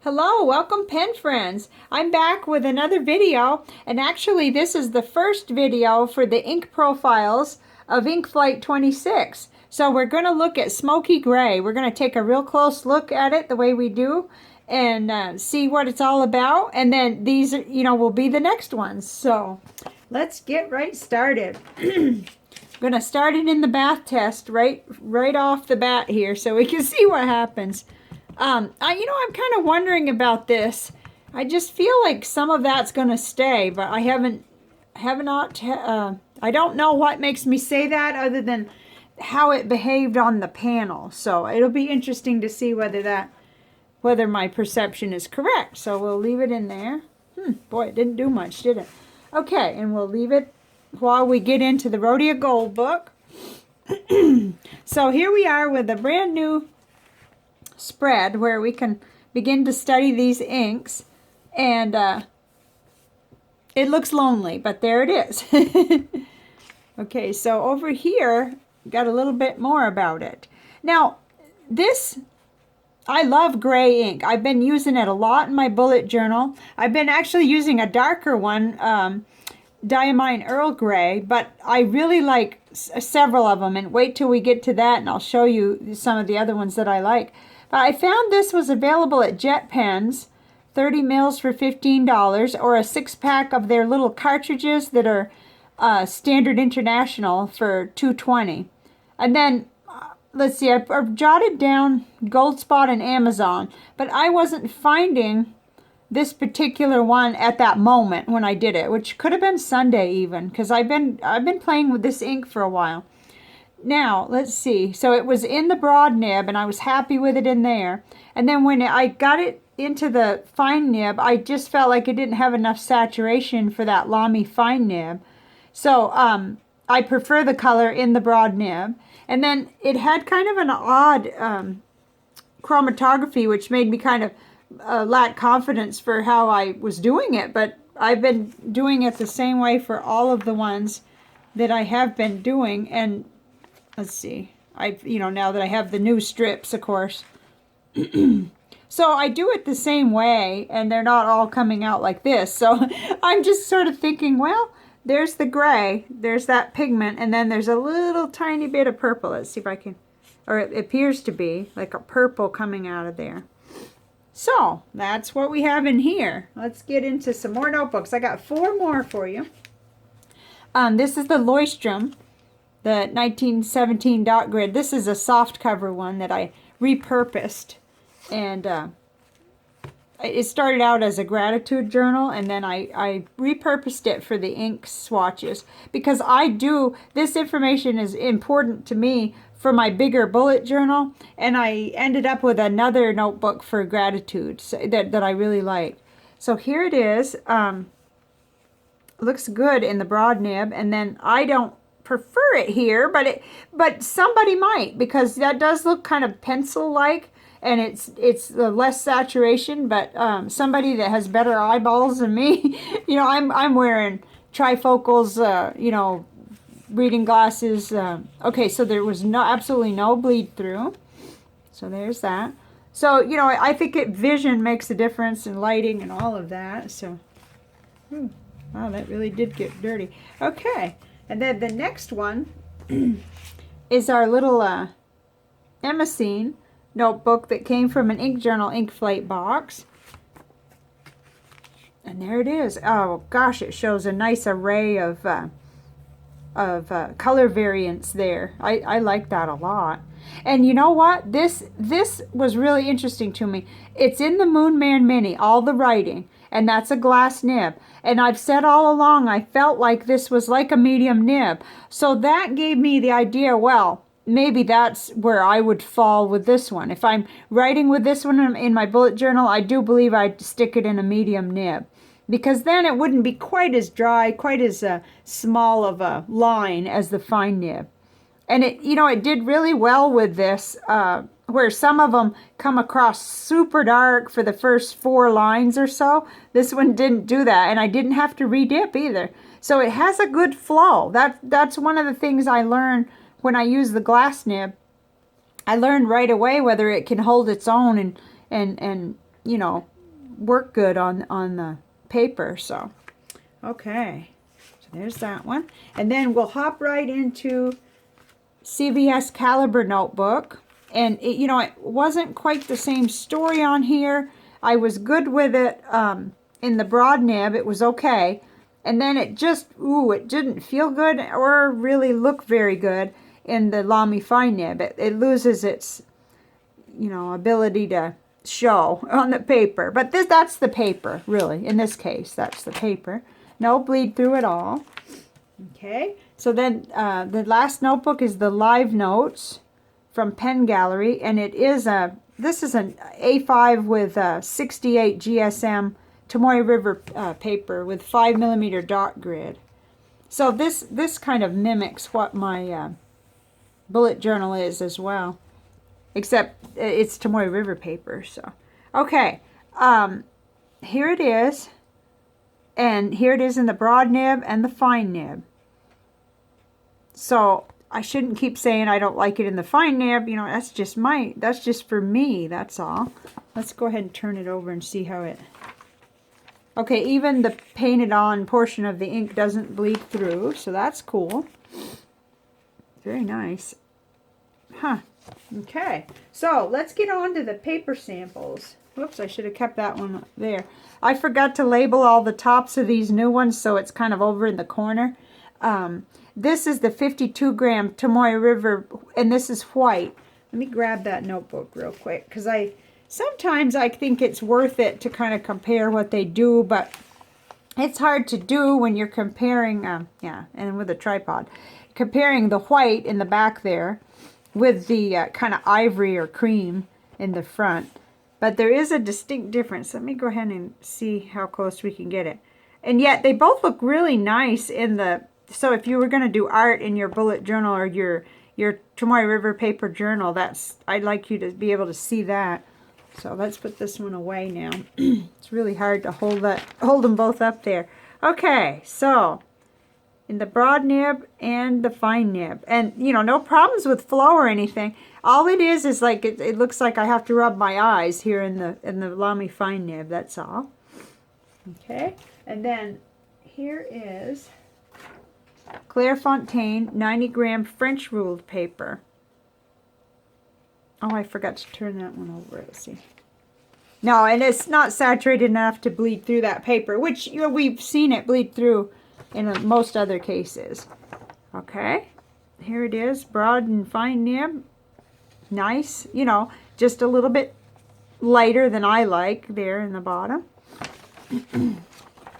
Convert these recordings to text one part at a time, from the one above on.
Hello, welcome pen friends. I'm back with another video, and actually this is the first video for the ink profiles of Inkflight 26. So we're going to look at Smoky Gray. We're going to take a real close look at it the way we do and see what it's all about, and then these will be the next ones. So let's get right started. I'm going to start it in the bath test right off the bat here so we can see what happens. I'm kind of wondering about this. I just feel like some of that's going to stay, but I I don't know what makes me say that other than how it behaved on the panel. So it'll be interesting to see whether my perception is correct. So we'll leave it in there. Boy, it didn't do much, did it? Okay, and we'll leave it while we get into the Rhodia Gold book. So here we are with a brand new spread where we can begin to study these inks, and it looks lonely, but there it is. Okay, so over here got a little bit more about it. Now I love gray ink. I've been using it a lot in my bullet journal. I've been actually using a darker one, Diamine Earl Grey, but I really like several of them, and wait till we get to that and I'll show you some of the other ones that I like. But I found this was available at Jet Pens, 30 mils for $15, or a 6-pack of their little cartridges that are Standard International for $2.20. And then, let's see, I've jotted down Goldspot and Amazon, but I wasn't finding this particular one at that moment when I did it, which could have been Sunday even, because I've been playing with this ink for a while. Now, let's see. So it was in the broad nib, and I was happy with it in there. And then when I got it into the fine nib, I just felt like it didn't have enough saturation for that Lamy fine nib. So I prefer the color in the broad nib. And then it had kind of an odd chromatography, which made me kind of lack confidence for how I was doing it. But I've been doing it the same way for all of the ones that I have been doing. And let's see, now that I have the new strips, of course. So I do it the same way, and they're not all coming out like this. So I'm just sort of thinking, well, there's the gray, there's that pigment, and then there's a little tiny bit of purple. Let's see if I can, or it appears to be like a purple coming out of there. So that's what we have in here. Let's get into some more notebooks. I got 4 more for you. This is the Leuchtturm, the 1917 dot grid. This is a soft cover one that I repurposed, and it started out as a gratitude journal, and then I repurposed it for the ink swatches, because this information is important to me for my bigger bullet journal, and I ended up with another notebook for gratitude that I really like. So here it is. Looks good in the broad nib, and then I don't prefer it here, but somebody might, because that does look kind of pencil-like, and it's less saturation. But somebody that has better eyeballs than me, I'm wearing trifocals, reading glasses. Okay, so there was absolutely no bleed through. So there's that. So I think vision makes a difference in lighting and all of that. So, wow, that really did get dirty. Okay. And then the next one is our little Emacine notebook that came from an ink journal inkflightbox. And there it is. Oh gosh, it shows a nice array of color variants there. I like that a lot. And you know what? This was really interesting to me. It's in the Moon Man Mini, all the writing. And that's a glass nib. And I've said all along, I felt like this was like a medium nib. So that gave me the idea, well, maybe that's where I would fall with this one. If I'm writing with this one in my bullet journal, I do believe I'd stick it in a medium nib, because then it wouldn't be quite as dry, quite as small of a line as the fine nib. And it did really well with this, where some of them come across super dark for the first 4 lines or so. This one didn't do that, and I didn't have to redip either. So it has a good flow. That's one of the things I learned when I use the glass nib. I learned right away whether it can hold its own and work good on the paper. So, okay. So there's that one. And then we'll hop right into CVS Caliber notebook. And, you know, it wasn't quite the same story on here. I was good with it in the broad nib. It was okay. And then it just, it didn't feel good or really look very good in the Lamy fine nib. It loses its, you know, ability to show on the paper. But that's the paper, really. In this case, that's the paper. No bleed through at all. Okay. So then the last notebook is the Live Notes from Pen Gallery. And it is this is an A5 with 68 GSM Tomoe River paper with 5mm dot grid. So this kind of mimics what my bullet journal is as well, except it's Tomoe River paper. So okay, here it is, and here it is in the broad nib and the fine nib. So I shouldn't keep saying I don't like it in the fine nib. You know, that's just for me. That's all. Let's go ahead and turn it over and see how it. Okay, even the painted on portion of the ink doesn't bleed through, so that's cool. Very nice. Huh. Okay, so let's get on to the paper samples. Whoops, I should have kept that one there. I forgot to label all the tops of these new ones, so it's kind of over in the corner. This is the 52 gram Tomoe River, and this is white. Let me grab that notebook real quick, because sometimes I think it's worth it to kind of compare what they do, but it's hard to do when you're comparing, and with a tripod, comparing the white in the back there with the kind of ivory or cream in the front. But there is a distinct difference. Let me go ahead and see how close we can get it. And yet they both look really nice in the, so if you were going to do art in your bullet journal or your Tomoe River paper journal, I'd like you to be able to see that. So let's put this one away now. It's really hard to hold them both up there. Okay, so in the broad nib and the fine nib, and you know, no problems with flow or anything. All it is like it looks like I have to rub my eyes here in the Lamy fine nib. That's all. Okay, and then here is Clairfontaine 90 gram French ruled paper. Oh, I forgot to turn that one over. Let's see. No, and it's not saturated enough to bleed through that paper, which, you know, we've seen it bleed through in most other cases. Okay, here it is, broad and fine nib. Nice, you know, just a little bit lighter than I like there in the bottom.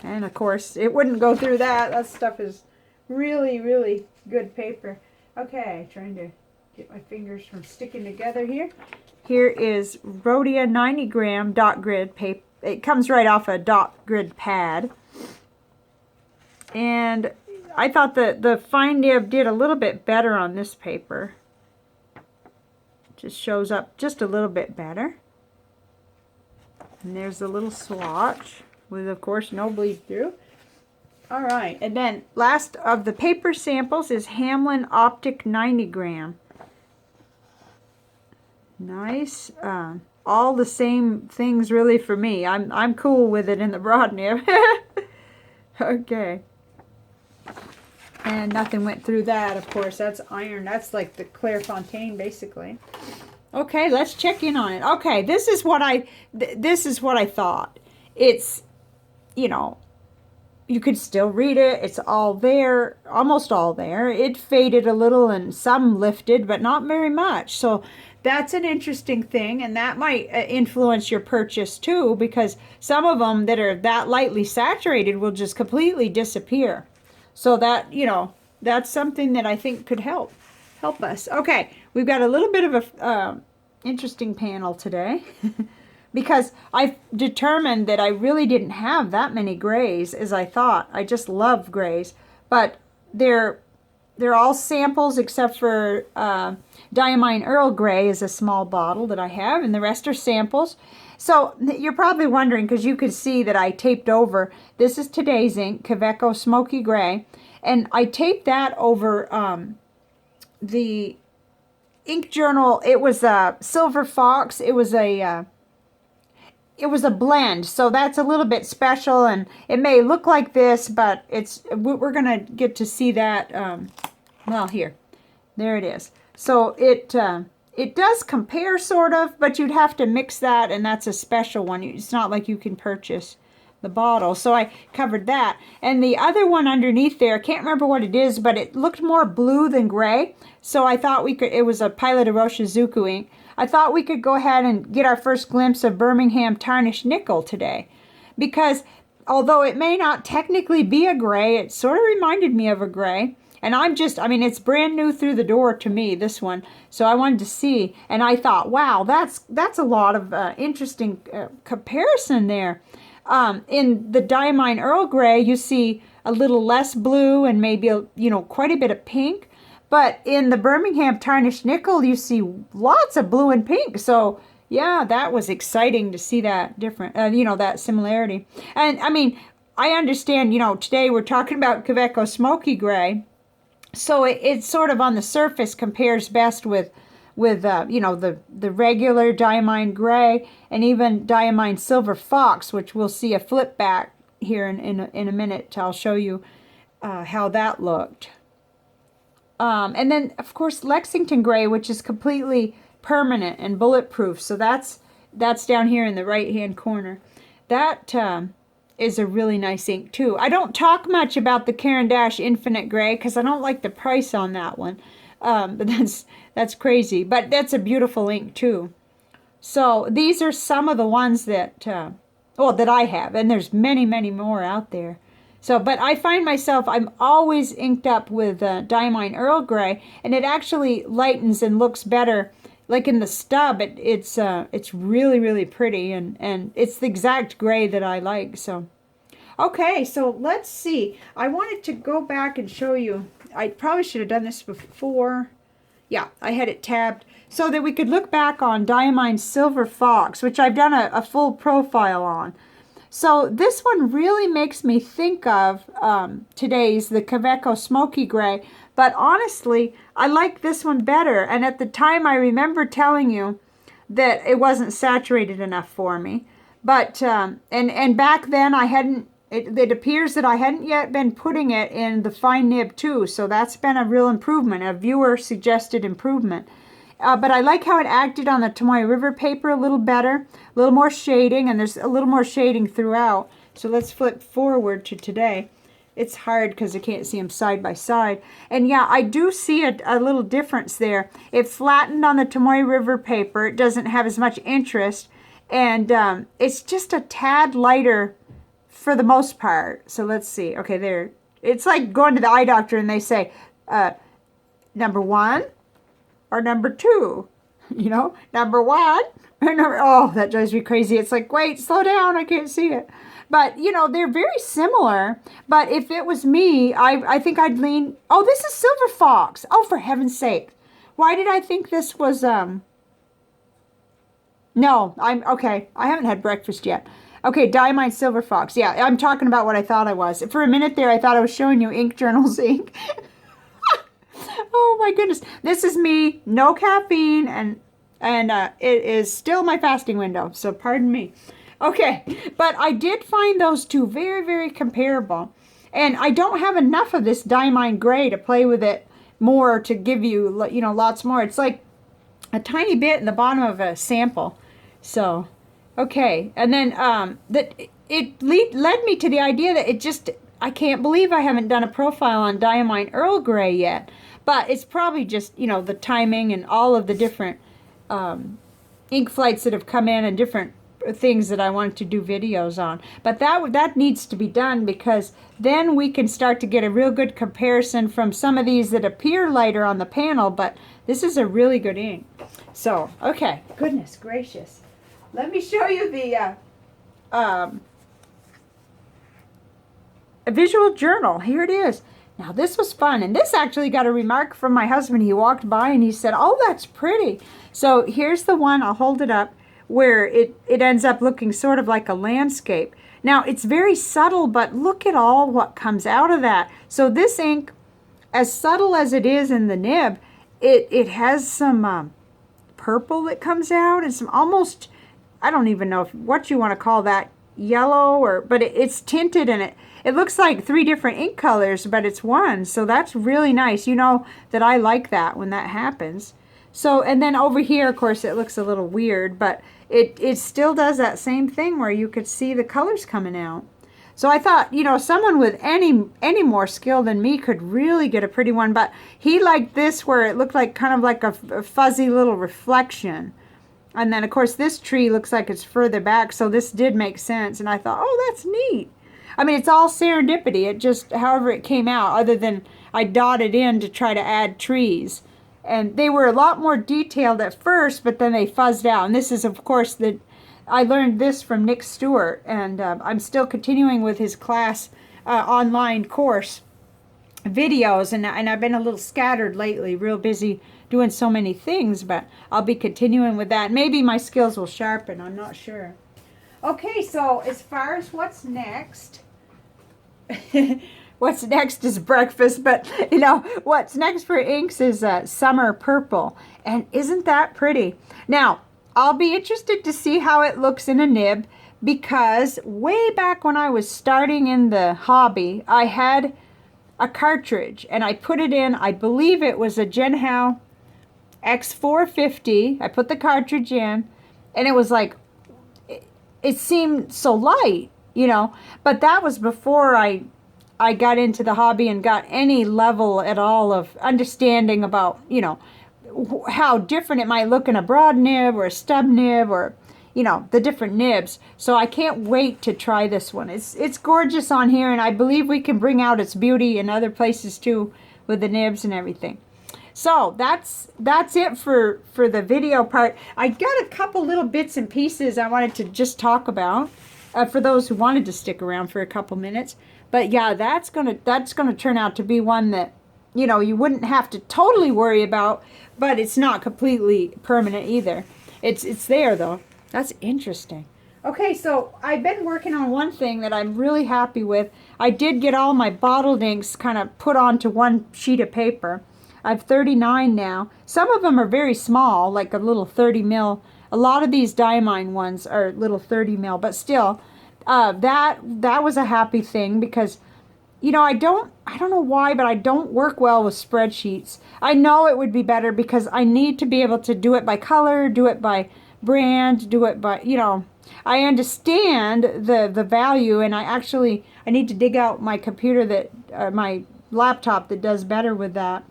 And of course, it wouldn't go through that. That stuff is really, really good paper. Okay, trying to get my fingers from sticking together here. Here is Rhodia 90 gram dot grid paper. It comes right off a dot grid pad. And I thought that the fine nib did a little bit better on this paper. Just shows up just a little bit better. And there's the little swatch with, of course, no bleed through. All right, and then last of the paper samples is Hamlin Optic 90 gram. Nice. All the same things really for me. I'm cool with it in the broad nib. Okay. And nothing went through that, of course. That's iron. That's like the Clairfontaine, basically. Okay, let's check in on it. Okay, this is what I thought. It's, you know, you could still read it. It's all there, almost all there. It faded a little and some lifted, but not very much. So that's an interesting thing, and that might influence your purchase too, because some of them that are that lightly saturated will just completely disappear. So that, you know, that's something that I think could help us. Okay, we've got a little bit of a interesting panel today. Because I've determined that I really didn't have that many grays as I thought. I just love grays. But they're all samples except for Diamine Earl Grey is a small bottle that I have, and the rest are samples. So you're probably wondering, because you could see that I taped over, this is today's ink, Kaweco Smokey Grey, and I taped that over the ink journal. It was a Silver Fox. It was a it was a blend, so that's a little bit special, and it may look like this, but we're gonna get to see that. Well, here, there it is. So it does compare sort of, but you'd have to mix that, and that's a special one. It's not like you can purchase the bottle. So I covered that. And the other one underneath there, I can't remember what it is, but it looked more blue than gray. So I thought we could, it was a Pilot Iroshizuku ink. I thought we could go ahead and get our first glimpse of Birmingham Tarnished Nickel today. Because although it may not technically be a gray, it sort of reminded me of a gray. And I mean, it's brand new through the door to me, this one. So I wanted to see, and I thought, wow, that's a lot of interesting comparison there. In the Diamine Earl Grey, you see a little less blue and maybe, quite a bit of pink. But in the Birmingham Tarnished Nickel, you see lots of blue and pink. So, yeah, that was exciting to see that different, that similarity. And, I mean, I understand, today we're talking about Kaweco Smokey Grey. So it sort of on the surface compares best with the regular Diamine Gray and even Diamine Silver Fox, which we'll see a flip back here in a minute. I'll show you how that looked. And then, of course, Lexington Gray, which is completely permanent and bulletproof. So that's down here in the right-hand corner. That is a really nice ink too. I don't talk much about the Caran d'Ache Infinite Gray because I don't like the price on that one. But that's crazy. But that's a beautiful ink too. So these are some of the ones that that I have, and there's many, many more out there. So, but I find myself, I'm always inked up with Diamine Earl Grey, and it actually lightens and looks better. Like in the stub, it's really, really pretty, and it's the exact gray that I like. So, okay, so let's see. I wanted to go back and show you. I probably should have done this before. Yeah, I had it tabbed so that we could look back on Diamine Silver Fox, which I've done a full profile on. So this one really makes me think of today's, the Kaweco Smokey Grey. But honestly, I like this one better. And at the time, I remember telling you that it wasn't saturated enough for me. But, and back then, I hadn't, it appears that I hadn't yet been putting it in the fine nib too. So that's been a real improvement, a viewer-suggested improvement. But I like how it acted on the Tomoe River paper a little better, a little more shading, and there's a little more shading throughout. So let's flip forward to today. It's hard because I can't see them side by side. And yeah, I do see a little difference there. It flattened on the Tomoe River paper. It doesn't have as much interest. And it's just a tad lighter for the most part. So let's see. Okay, there. It's like going to the eye doctor and they say, number 1 or number 2. Number 1 or number... Oh, that drives me crazy. It's like, wait, slow down. I can't see it. But, they're very similar. But if it was me, I think I'd lean... Oh, this is Silver Fox. Oh, for heaven's sake. Why did I think this was... No, okay. I haven't had breakfast yet. Okay, Diamine Silver Fox. Yeah, I'm talking about what I thought I was. For a minute there, I thought I was showing you Ink Journals ink. Oh, my goodness. This is me. No caffeine. And it is still my fasting window. So, pardon me. Okay, but I did find those two very, very comparable. And I don't have enough of this Diamine Gray to play with it more to give you, lots more. It's like a tiny bit in the bottom of a sample. So, okay. And then it led me to the idea that I can't believe I haven't done a profile on Diamine Earl Grey yet. But it's probably just, the timing and all of the different ink flights that have come in and different things that I wanted to do videos on. But that needs to be done because then we can start to get a real good comparison from some of these that appear lighter on the panel, but this is a really good ink. So, okay, goodness gracious. Let me show you the a visual journal. Here it is. Now this was fun, and this actually got a remark from my husband. He walked by and he said, "Oh, that's pretty." So here's the one, I'll hold it up, where it ends up looking sort of like a landscape. Now, it's very subtle, but look at all what comes out of that. So this ink, as subtle as it is in the nib, it has some purple that comes out and some almost I don't even know what you want to call that, yellow, or but it's tinted, and it looks like 3 different ink colors, but it's one. So that's really nice. You know that I like that when that happens. So, and then over here, of course, it looks a little weird, but it still does that same thing where you could see the colors coming out. So I thought, you know, someone with any more skill than me could really get a pretty one, but he liked this where it looked like kind of like a fuzzy little reflection. And then, of course, this tree looks like it's further back, so this did make sense. And I thought, oh, that's neat. I mean, it's all serendipity. It just, however it came out, other than I dotted in to try to add trees. And they were a lot more detailed at first, but then they fuzzed out. And this is, of course, I learned this from Nick Stewart, and I'm still continuing with his class online course videos, and I've been a little scattered lately, real busy doing so many things, but I'll be continuing with that. Maybe my skills will sharpen, I'm not sure. Okay, so as far as what's next, what's next is breakfast, but you know, what's next for inks is summer purple, and isn't that pretty? Now, I'll be interested to see how it looks in a nib, because way back when I was starting in the hobby, I had a cartridge and I put it in, I believe it was a Genhao X450. I put the cartridge in, and it was like, it seemed so light, you know, but that was before I got into the hobby and got any level at all of understanding about, you know, how different it might look in a broad nib or a stub nib, or you know, the different nibs. So I can't wait to try this one. It's gorgeous on here, and I believe we can bring out its beauty in other places too with the nibs and everything. So that's it for the video part. I got a couple little bits and pieces I wanted to just talk about for those who wanted to stick around for a couple minutes. But yeah, that's gonna turn out to be one that, you know, you wouldn't have to totally worry about, but it's not completely permanent either. It's there though. That's interesting. Okay, so I've been working on one thing that I'm really happy with. I did get all my bottled inks kind of put onto one sheet of paper. I have 39 now. Some of them are very small, like a little 30 mil. A lot of these Diamine ones are little 30 mil, but still, that was a happy thing, because you know, I don't know why, but I don't work well with spreadsheets. I know it would be better because I need to be able to do it by color, do it by brand, do it by, you know, I understand the value, and I need to dig out my computer my laptop that does better with that.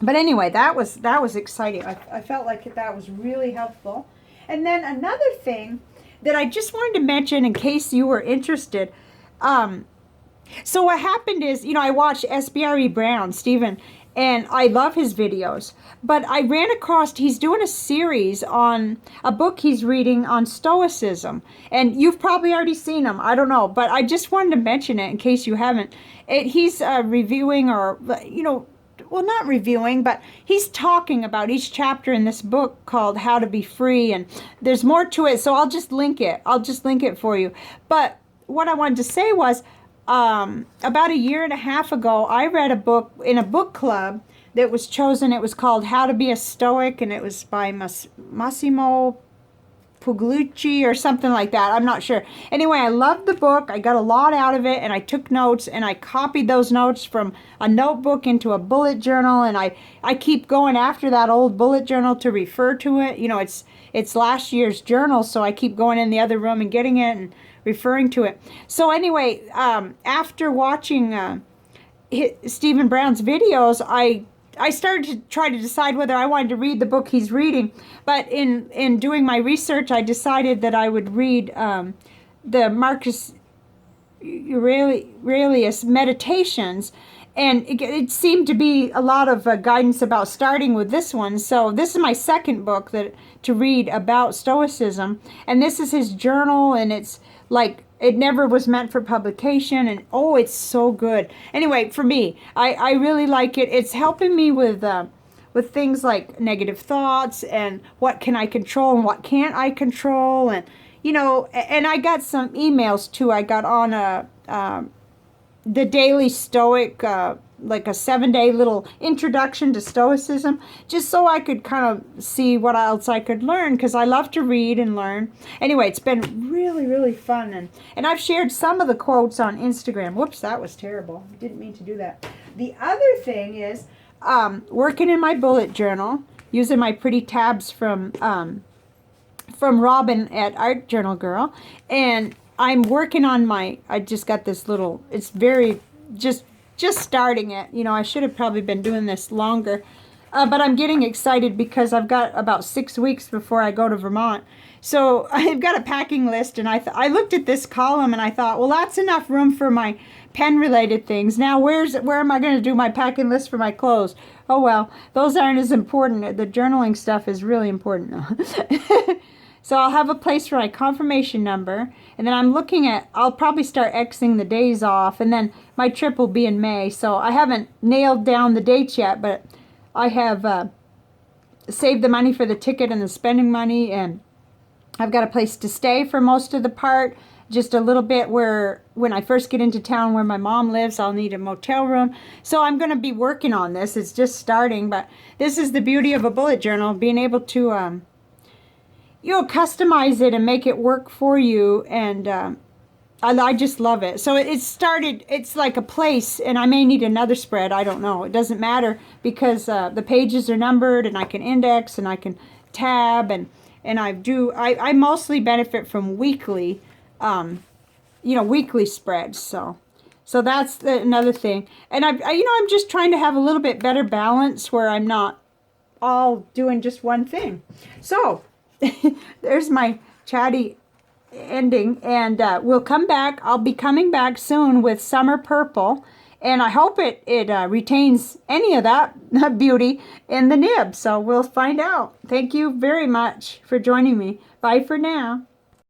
But anyway, that was exciting. I felt like that was really helpful. And then another thing that I just wanted to mention in case you were interested, so what happened is, you know, I watched SBRE Brown, Stephen, and I love his videos. But I ran across, he's doing a series on a book he's reading on Stoicism. And you've probably already seen him, I don't know. But I just wanted to mention it in case you haven't. He's reviewing, or, you know, well, not reviewing, but he's talking about each chapter in this book called How to Be Free. And there's more to it, so I'll just link it. I'll just link it for you. But what I wanted to say was, about a year and a half ago, I read a book in a book club that was chosen. It was called How to Be a Stoic, and it was by Massimo Pugliucci or something like that. I'm not sure. Anyway, I loved the book. I got a lot out of it, and I took notes, and I copied those notes from a notebook into a bullet journal, and I keep going after that old bullet journal to refer to it. You know, it's last year's journal, so I keep going in the other room and getting it and referring to it. So anyway, after watching Stephen Brown's videos, I started to try to decide whether I wanted to read the book he's reading. But in doing my research, I decided that I would read the Marcus Aurelius Meditations. And it seemed to be a lot of guidance about starting with this one. So this is my second book to read about Stoicism. And this is his journal, and it's like, it never was meant for publication, and oh, it's so good. Anyway, for me, I really like it. It's helping me with things like negative thoughts, and what can I control and what can't I control, and you know, and I got some emails too. I got on the Daily Stoic like a 7-day little introduction to Stoicism, just so I could kind of see what else I could learn, because I love to read and learn. Anyway, it's been really, really fun. And I've shared some of the quotes on Instagram. Whoops, that was terrible. I didn't mean to do that. The other thing is working in my bullet journal, using my pretty tabs from Robin at Art Journal Girl. And I'm working on I just got this little, it's very, just starting it. You know, I should have probably been doing this longer. But I'm getting excited because I've got about 6 weeks before I go to Vermont. So I've got a packing list, and I looked at this column and I thought, well, that's enough room for my pen-related things. Now, where am I going to do my packing list for my clothes? Oh, well, those aren't as important. The journaling stuff is really important. So I'll have a place for my confirmation number, and then I'm looking at, I'll probably start Xing the days off, and then my trip will be in May. So I haven't nailed down the dates yet, but I have saved the money for the ticket and the spending money, and I've got a place to stay for most of the part, just a little bit where when I first get into town where my mom lives, I'll need a motel room. So I'm going to be working on this. It's just starting, but this is the beauty of a bullet journal, being able to you know, customize it and make it work for you, and I just love it. So it started, it's like a place, and I may need another spread, I don't know. It doesn't matter, because the pages are numbered, and I can index, and I can tab, and I mostly benefit from weekly, you know, weekly spreads. So that's another thing. And you know, I'm just trying to have a little bit better balance where I'm not all doing just one thing. So there's my chatty ending, and we'll come back. I'll be coming back soon with Summer Purple, and I hope it retains any of that beauty in the nib. So we'll find out. Thank you very much for joining me. Bye for now.